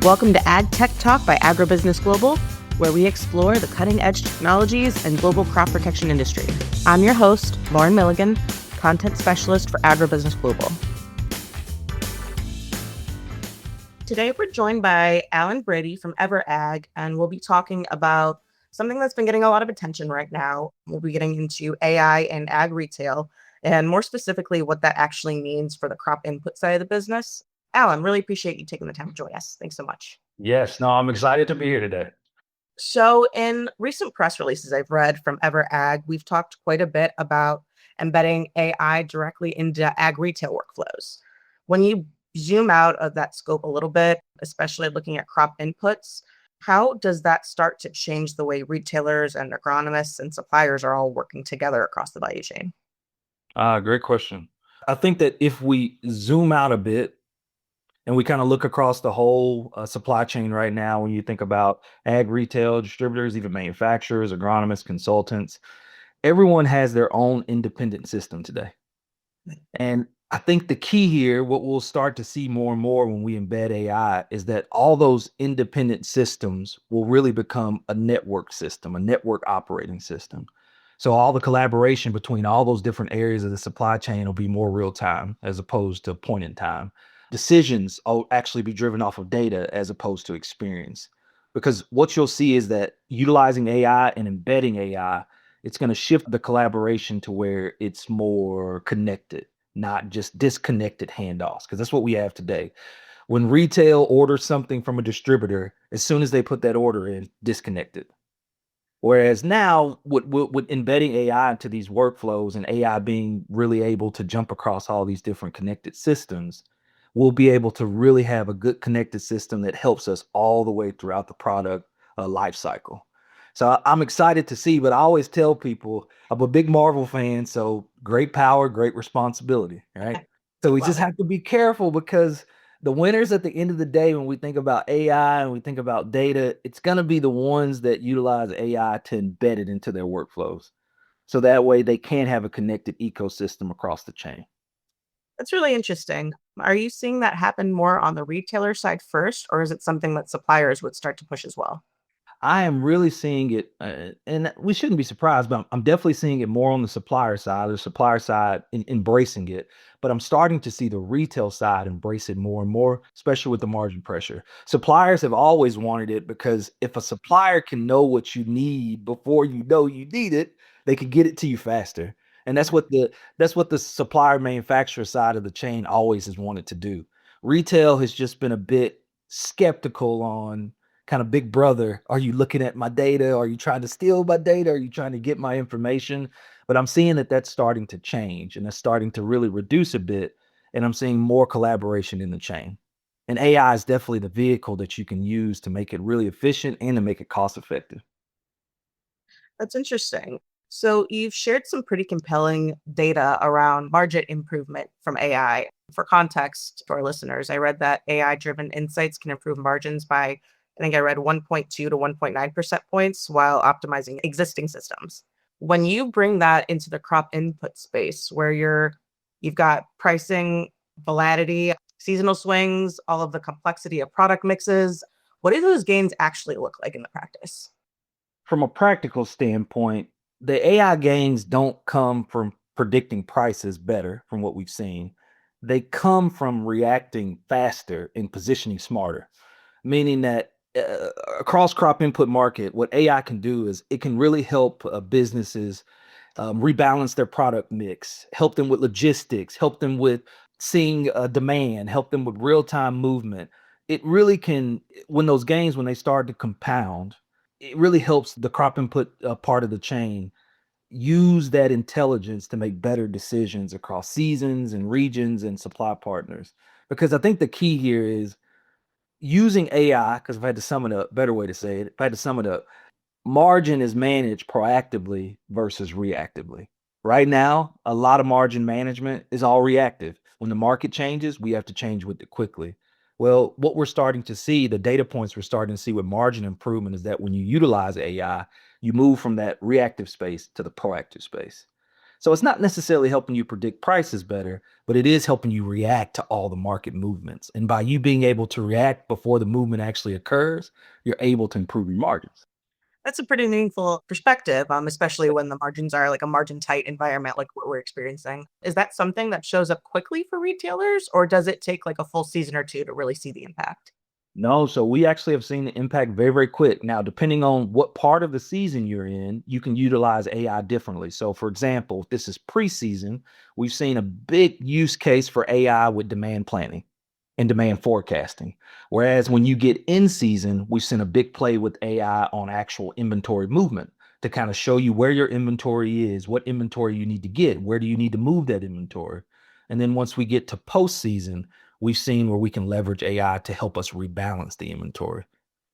Welcome to Ag Tech Talk by Agribusiness Global, where we explore the cutting-edge technologies and global crop protection industry. I'm your host, Lauren Milligan, content specialist for Agribusiness Global. Today, we're joined by Alan Brady from EverAg, and we'll be talking about something that's been getting a lot of attention right now. We'll be getting into AI and ag retail, and more specifically, what that actually means for the crop input side of the business. Alan, really appreciate you taking the time to join us. Thanks so much. Yes, no, I'm excited to be here today. So, in recent press releases I've read from EverAg, we've talked quite a bit about embedding AI directly into ag retail workflows. When you zoom out of that scope a little bit, especially looking at crop inputs, how does that start to change the way retailers and agronomists and suppliers are all working together across the value chain? Great question. I think that if we zoom out a bit and we kind of look across the whole supply chain right now, when you think about ag retail, distributors, even manufacturers, agronomists, consultants, everyone has their own independent system today. And I think the key here, what we'll start to see more and more when we embed AI, is that all those independent systems will really become a network system, a network operating system. So all the collaboration between all those different areas of the supply chain will be more real time as opposed to point in time. Decisions will actually be driven off of data as opposed to experience. Because what you'll see is that utilizing AI and embedding AI, it's going to shift the collaboration to where it's more connected, not just disconnected handoffs, because that's what we have today. When retail orders something from a distributor, as soon as they put that order in, disconnected. Whereas now, with embedding AI into these workflows and AI being really able to jump across all these different connected systems, we'll be able to really have a good connected system that helps us all the way throughout the product life cycle. So I'm excited to see, but I always tell people I'm a big Marvel fan, so great power, great responsibility, right? So we Love just it. have to be careful because the winners at the end of the day, when we think about AI and we think about data, it's going to be the ones that utilize AI to embed it into their workflows. So that way they can have a connected ecosystem across the chain. That's really interesting. Are you seeing that happen more on the retailer side first, or is it something that suppliers would start to push as well? I am really seeing it, and we shouldn't be surprised, but I'm definitely seeing it more on the supplier side embracing it. But I'm starting to see the retail side embrace it more and more, especially with the margin pressure. Suppliers have always wanted it because if a supplier can know what you need before you know you need it, they can get it to you faster. And that's what the supplier manufacturer side of the chain always has wanted to do. Retail has just been a bit skeptical on kind of big brother. Are you looking at my data? Are you trying to steal my data? Are you trying to get my information? But I'm seeing that that's starting to change and that's starting to really reduce a bit. And I'm seeing more collaboration in the chain. And AI is definitely the vehicle that you can use to make it really efficient and to make it cost effective. That's interesting. So you've shared some pretty compelling data around margin improvement from AI. For context to our listeners, I read that AI-driven insights can improve margins by, I think I read 1.2 to 1.9 percent points while optimizing existing systems. When you bring that into the crop input space where you've got pricing, volatility, seasonal swings, all of the complexity of product mixes, what do those gains actually look like in the practice? From a practical standpoint, the AI gains don't come from predicting prices better from what we've seen. They come from reacting faster and positioning smarter, meaning that across crop input market, what AI can do is it can really help businesses rebalance their product mix, help them with logistics, help them with seeing demand, help them with real time movement. It really can, when those gains, when they start to compound, it really helps the crop input part of the chain use that intelligence to make better decisions across seasons and regions and supply partners. Because I think the key here is using AI, because if I had to sum it up, better way to say it, if I had to sum it up, margin is managed proactively versus reactively. Right now, a lot of margin management is all reactive. When the market changes, we have to change with it quickly. Well, what we're starting to see, the data points we're starting to see with margin improvement is that when you utilize AI, you move from that reactive space to the proactive space. So it's not necessarily helping you predict prices better, but it is helping you react to all the market movements. And by you being able to react before the movement actually occurs, you're able to improve your margins. That's a pretty meaningful perspective, especially when the margins are like a margin tight environment like what we're experiencing. Is that something that shows up quickly for retailers, or does it take like a full season or two to really see the impact? No, so we actually have seen the impact very, very quick. Now, depending on what part of the season you're in, you can utilize AI differently. So, for example, if this is preseason, we've seen a big use case for AI with demand planning and demand forecasting. Whereas when you get in season, we've seen a big play with AI on actual inventory movement to kind of show you where your inventory is, what inventory you need to get, where do you need to move that inventory. And then once we get to postseason, we've seen where we can leverage AI to help us rebalance the inventory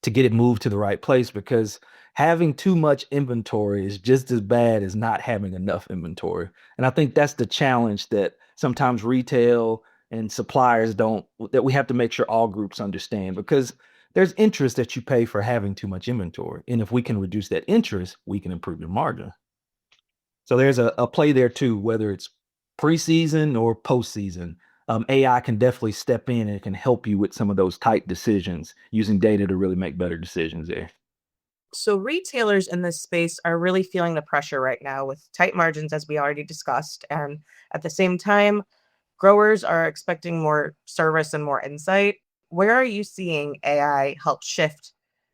to get it moved to the right place because having too much inventory is just as bad as not having enough inventory. And I think that's the challenge that sometimes retail and suppliers don't, that we have to make sure all groups understand because there's interest that you pay for having too much inventory. And if we can reduce that interest, we can improve your margin. So there's a play there too, whether it's preseason or postseason. AI can definitely step in and it can help you with some of those tight decisions using data to really make better decisions there. So, retailers in this space are really feeling the pressure right now with tight margins, as we already discussed. And at the same time, growers are expecting more service and more insight. Where are you seeing AI help shift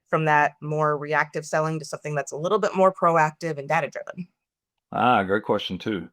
from that more reactive selling to something that's a little bit more proactive and data driven? Great question too.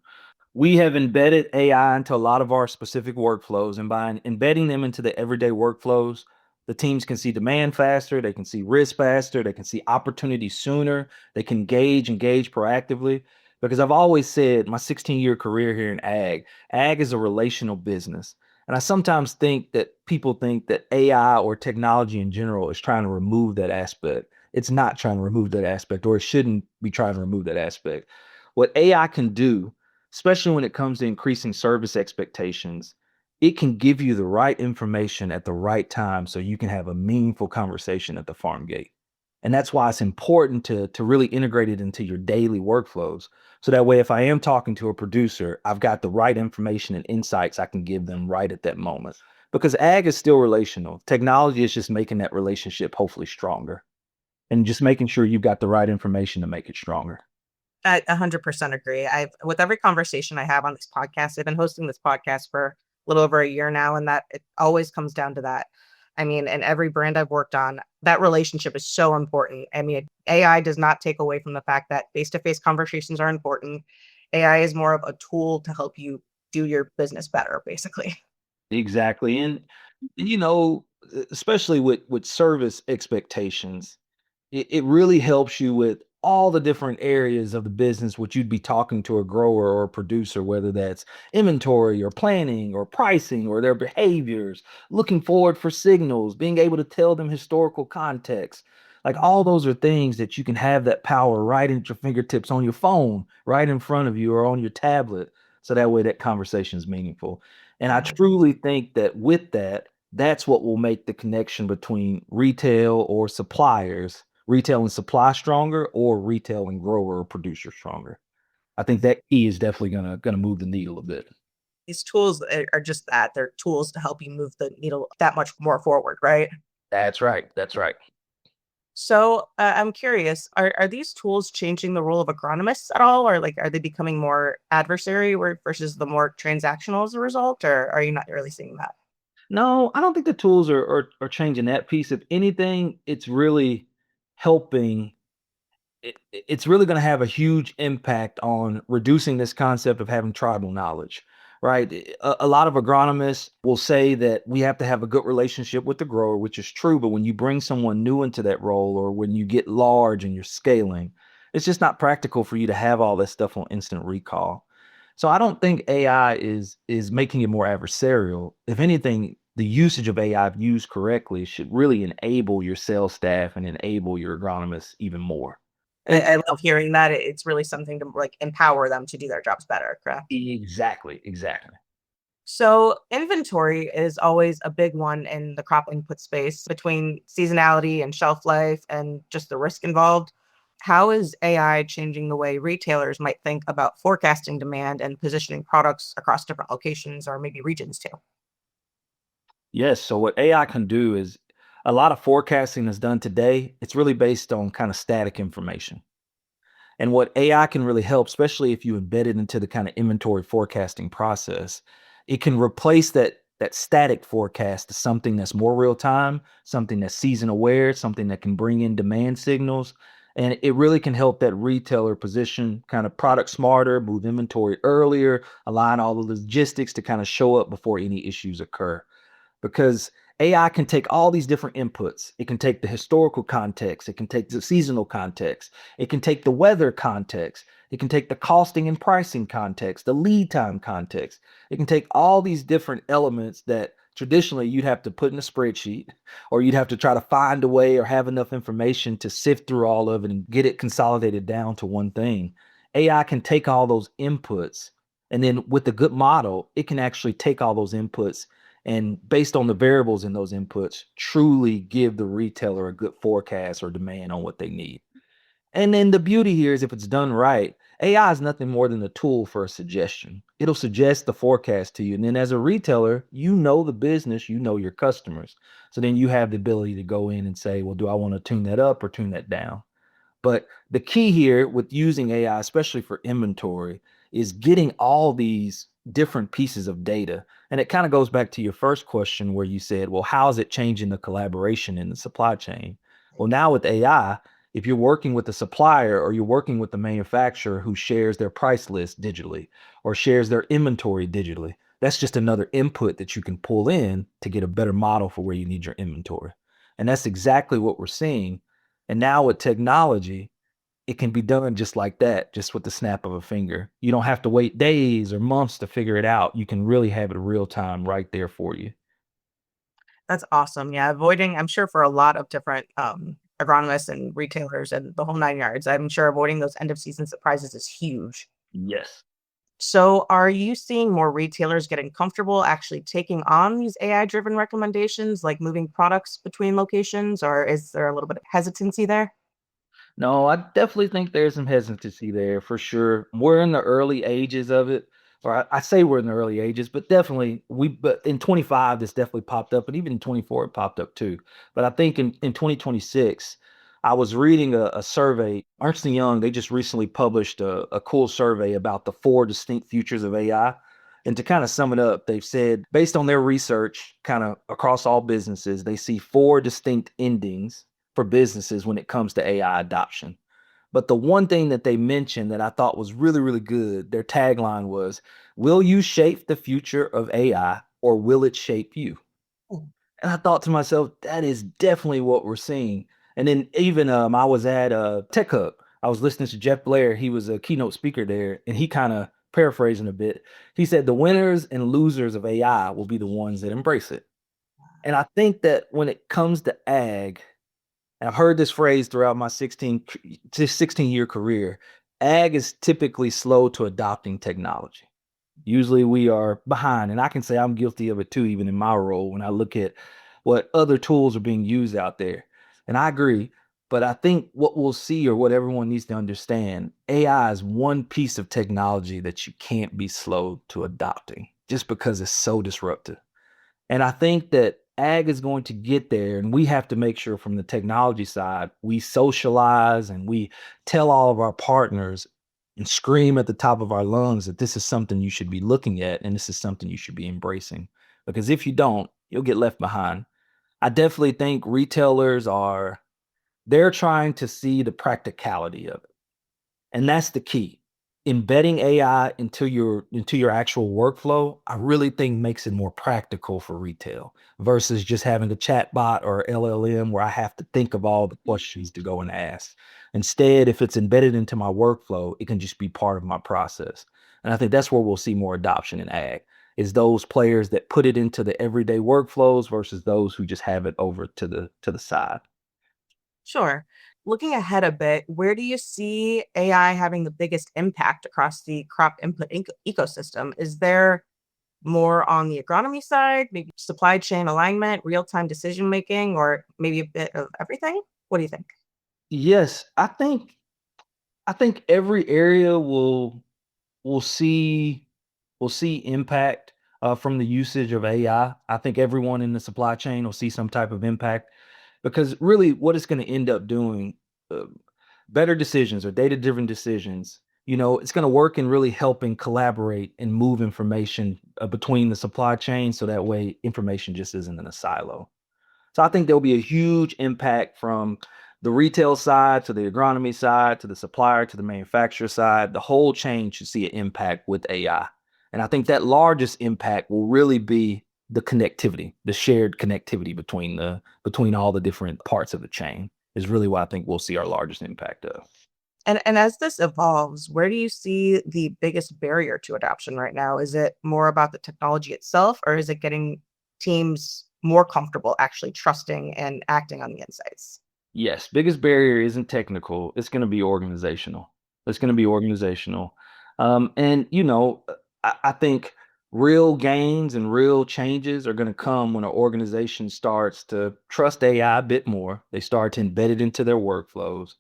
We have embedded AI into a lot of our specific workflows, and by embedding them into the everyday workflows, the teams can see demand faster, they can see risk faster, they can see opportunities sooner, they can engage proactively. Because I've always said my 16-year career here in ag is a relational business. And I sometimes think that people think that AI or technology in general is trying to remove that aspect. It's not trying to remove that aspect, or it shouldn't be trying to remove that aspect. What AI can do, especially when it comes to increasing service expectations, it can give you the right information at the right time so you can have a meaningful conversation at the farm gate. And that's why it's important to really integrate it into your daily workflows. So that way, if I am talking to a producer, I've got the right information and insights I can give them right at that moment. Because ag is still relational. Technology is just making that relationship hopefully stronger and just making sure you've got the right information to make it stronger. I 100% agree. I've with every conversation I have on this podcast, I've been hosting this podcast for a little over a year now, and that it always comes down to that. I mean, in every brand I've worked on, that relationship is so important. I mean, AI does not take away from the fact that face-to-face conversations are important. AI is more of a tool to help you do your business better, basically. Exactly. And especially with service expectations, it really helps you with all the different areas of the business which you'd be talking to a grower or a producer, whether that's inventory or planning or pricing or their behaviors, looking forward for signals, being able to tell them historical context. Like all those are things that you can have that power right at your fingertips on your phone, right in front of you or on your tablet. So that way that conversation is meaningful. And I truly think that with that, that's what will make the connection between retail and supply stronger, or retail and grower or producer stronger. I think that key is definitely gonna move the needle a bit. These tools are just that. They're tools to help you move the needle that much more forward, right? That's right. That's right. So I'm curious, are these tools changing the role of agronomists at all, or like are they becoming more adversary versus the more transactional as a result, or are you not really seeing that? No, I don't think the tools are changing that piece. If anything, it's really helping it's really going to have a huge impact on reducing this concept of having tribal knowledge, right? A lot of agronomists will say that we have to have a good relationship with the grower, which is true. But when you bring someone new into that role, or when you get large and you're scaling, it's just not practical for you to have all that stuff on instant recall. So I don't think AI is making it more adversarial. If anything, the usage of AI, if used correctly, should really enable your sales staff and enable your agronomists even more. And I love hearing that. It's really something to like empower them to do their jobs better, correct? exactly, exactly. So inventory is always a big one in the crop input space between seasonality and shelf life and just the risk involved. How is AI changing the way retailers might think about forecasting demand and positioning products across different locations or maybe regions too? Yes. So what AI can do is a lot of forecasting is done today. It's really based on kind of static information. And what AI can really help, especially if you embed it into the kind of inventory forecasting process, it can replace that static forecast to something that's more real time, something that's season aware, something that can bring in demand signals. And it really can help that retailer position kind of product smarter, move inventory earlier, align all the logistics to kind of show up before any issues occur because AI can take all these different inputs. It can take the historical context, it can take the seasonal context, it can take the weather context, it can take the costing and pricing context, the lead time context. It can take all these different elements that traditionally you'd have to put in a spreadsheet or you'd have to try to find a way or have enough information to sift through all of it and get it consolidated down to one thing. AI can take all those inputs and then with a good model, it can actually take all those inputs and based on the variables in those inputs, truly give the retailer a good forecast or demand on what they need. And then the beauty here is if it's done right, AI is nothing more than a tool for a suggestion. It'll suggest the forecast to you. And then as a retailer, you know the business, you know your customers. So then you have the ability to go in and say, well, do I want to tune that up or tune that down? But the key here with using AI, especially for inventory, is getting all these different pieces of data. And it kind of goes back to your first question where you said, well, how is it changing the collaboration in the supply chain? Well, now with AI, if you're working with a supplier or you're working with the manufacturer who shares their price list digitally or shares their inventory digitally, that's just another input that you can pull in to get a better model for where you need your inventory. And that's exactly what we're seeing and now with technology, it can be done just like that, just with the snap of a finger. You don't have to wait days or months to figure it out. You can really have it real time right there for you. That's awesome. Yeah, avoiding, I'm sure for a lot of different agronomists and retailers and the whole nine yards, I'm sure avoiding those end of season surprises is huge. Yes. So, are you seeing more retailers getting comfortable actually taking on these AI driven recommendations, like moving products between locations, or is there a little bit of hesitancy there? No, I definitely think there's some hesitancy there for sure. We're in the early ages of it, or I say we're in the early ages, but definitely but in 25, this definitely popped up, and even in 24, it popped up too. But I think in 2026, I was reading a survey. Ernst& and Young, they just recently published a cool survey about the four distinct futures of AI. And to kind of sum it up, they've said, based on their research, kind of across all businesses, they see four distinct endings for businesses when it comes to AI adoption. But the one thing that they mentioned that I thought was really, really good, their tagline was, will you shape the future of AI or will it shape you? And I thought to myself, that is definitely what we're seeing. And then even I was at Tech Hub. I was listening to Jeff Blair. He was a keynote speaker there, and he kind of paraphrasing a bit. He said the winners and losers of AI will be the ones that embrace it. And I think that when it comes to ag, and I've heard this phrase throughout my 16-year career. Ag is typically slow to adopting technology. Usually we are behind, and I can say I'm guilty of it too, even in my role when I look at what other tools are being used out there. And I agree, but I think what we'll see or what everyone needs to understand, AI is one piece of technology that you can't be slow to adopting just because it's so disruptive. And I think that ag is going to get there, and we have to make sure from the technology side, we socialize and we tell all of our partners and scream at the top of our lungs that this is something you should be looking at and this is something you should be embracing. Because if you don't, you'll get left behind. I definitely think retailers are they're trying to see the practicality of it. And that's the key. Embedding AI into your actual workflow, I really think makes it more practical for retail versus just having a chat bot or LLM where I have to think of all the questions to go and ask. Instead, if it's embedded into my workflow, it can just be part of my process. And I think that's where we'll see more adoption in ag is those players that put it into the everyday workflows versus those who just have it over to the side. Sure. Looking ahead a bit, where do you see AI having the biggest impact across the crop input ecosystem? Is there more on the agronomy side, maybe supply chain alignment, real time decision making, or maybe a bit of everything? What do you think? Yes, I think I think every area will see will see impact from the usage of AI. I think everyone in the supply chain will see some type of impact because really, what it's going to end up doing, uh, better decisions or data-driven decisions. It's going to work in really helping collaborate and move information between the supply chain, so that way information just isn't in a silo. So I think there'll be a huge impact from the retail side to the agronomy side to the supplier to the manufacturer side. The whole chain should see an impact with AI. And I think that largest impact will really be the connectivity, the shared connectivity between all the different parts of the chain is really what I think we'll see our largest impact of. And as this evolves, where do you see the biggest barrier to adoption right now? Is it more about the technology itself, or is it getting teams more comfortable actually trusting and acting on the insights? Yes, biggest barrier isn't technical. It's going to be organizational. It's going to be organizational. And I think real gains and real changes are going to come when an organization starts to trust AI a bit more. They start to embed it into their workflows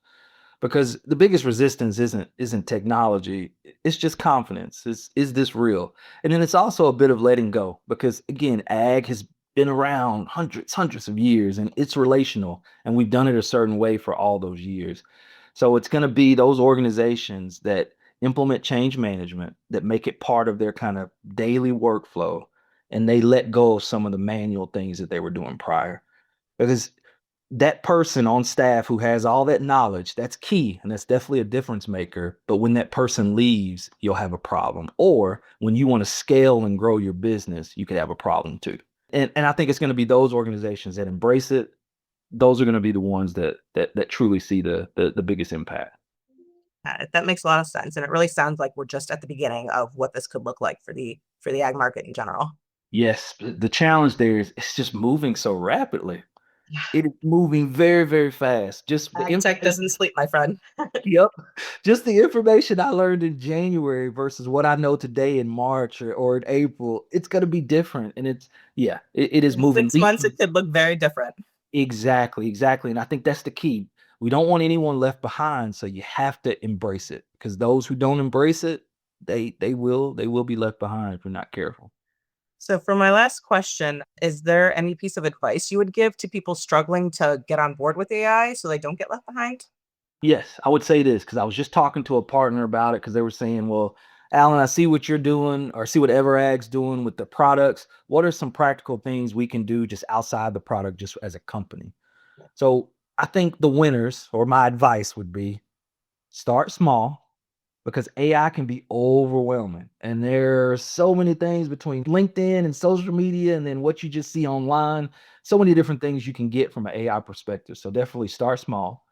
because the biggest resistance isn't technology. It's just confidence. Is this real? And then it's also a bit of letting go because again, ag has been around hundreds of years, and it's relational, and we've done it a certain way for all those years. So it's going to be those organizations that implement change management, that make it part of their kind of daily workflow, and they let go of some of the manual things that they were doing prior. Because that person on staff who has all that knowledge, that's key, and that's definitely a difference maker. But when that person leaves, you'll have a problem. Or when you want to scale and grow your business, you could have a problem too. And I think it's going to be those organizations that embrace it. Those are going to be the ones that truly see the biggest impact. That makes a lot of sense, and it really sounds like we're just at the beginning of what this could look like for the ag market in general. Yes, the challenge there is it's just moving so rapidly. Yeah, It is moving very, very fast. Just the ag tech information. doesn't sleep, my friend. Yep. Just the information I learned in January versus what I know today in March or in April, it's going to be different. And yeah, it is In moving 6 months, leaps. it could look very different. Exactly, exactly. And I think that's the key. We don't want anyone left behind. So you have to embrace it because those who don't embrace it, they will be left behind if we're not careful. So, for my last question, is there any piece of advice you would give to people struggling to get on board with AI so they don't get left behind? Yes, I would say this because I was just talking to a partner about it because they were saying, well, Alan, I see what you're doing or see what Everag's doing with the products. What are some practical things we can do just outside the product, just as a company? So I think the winners, or my advice would be start small because AI can be overwhelming. And there are so many things between LinkedIn and social media and then what you just see online, so many different things you can get from an AI perspective. So definitely start small,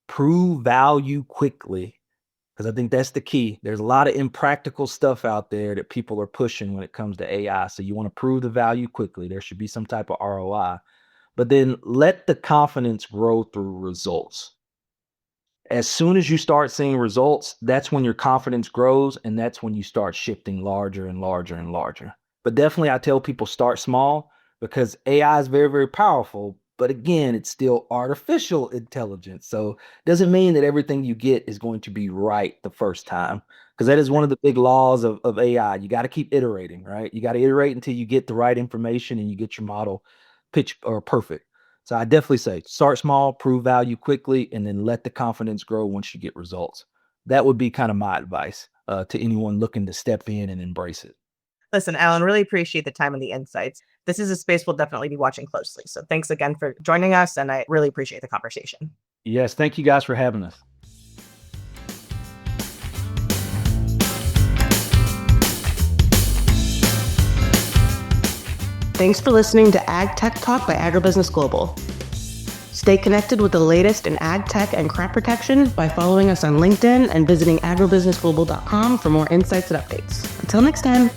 prove value quickly because I think that's the key. There's a lot of impractical stuff out there that people are pushing when it comes to AI. So you want to prove the value quickly. There should be some type of ROI, but then let the confidence grow through results. As soon as you start seeing results, that's when your confidence grows and that's when you start shifting larger and larger and larger. But definitely, I tell people start small because AI is very, very powerful. But again, it's still artificial intelligence. So it doesn't mean that everything you get is going to be right the first time because that is one of the big laws of AI. You got to keep iterating, right? You got to iterate until you get the right information and you get your model pitch or perfect. So I definitely say start small, prove value quickly, and then let the confidence grow once you get results. That would be kind of my advice to anyone looking to step in and embrace it. Listen, Alan, really appreciate the time and the insights. This is a space we'll definitely be watching closely. So, thanks again for joining us, and I really appreciate the conversation. Yes, thank you guys for having us. Thanks for listening to Ag Tech Talk by Agribusiness Global. Stay connected with the latest in ag tech and crop protection by following us on LinkedIn and visiting agribusinessglobal.com for more insights and updates. Until next time.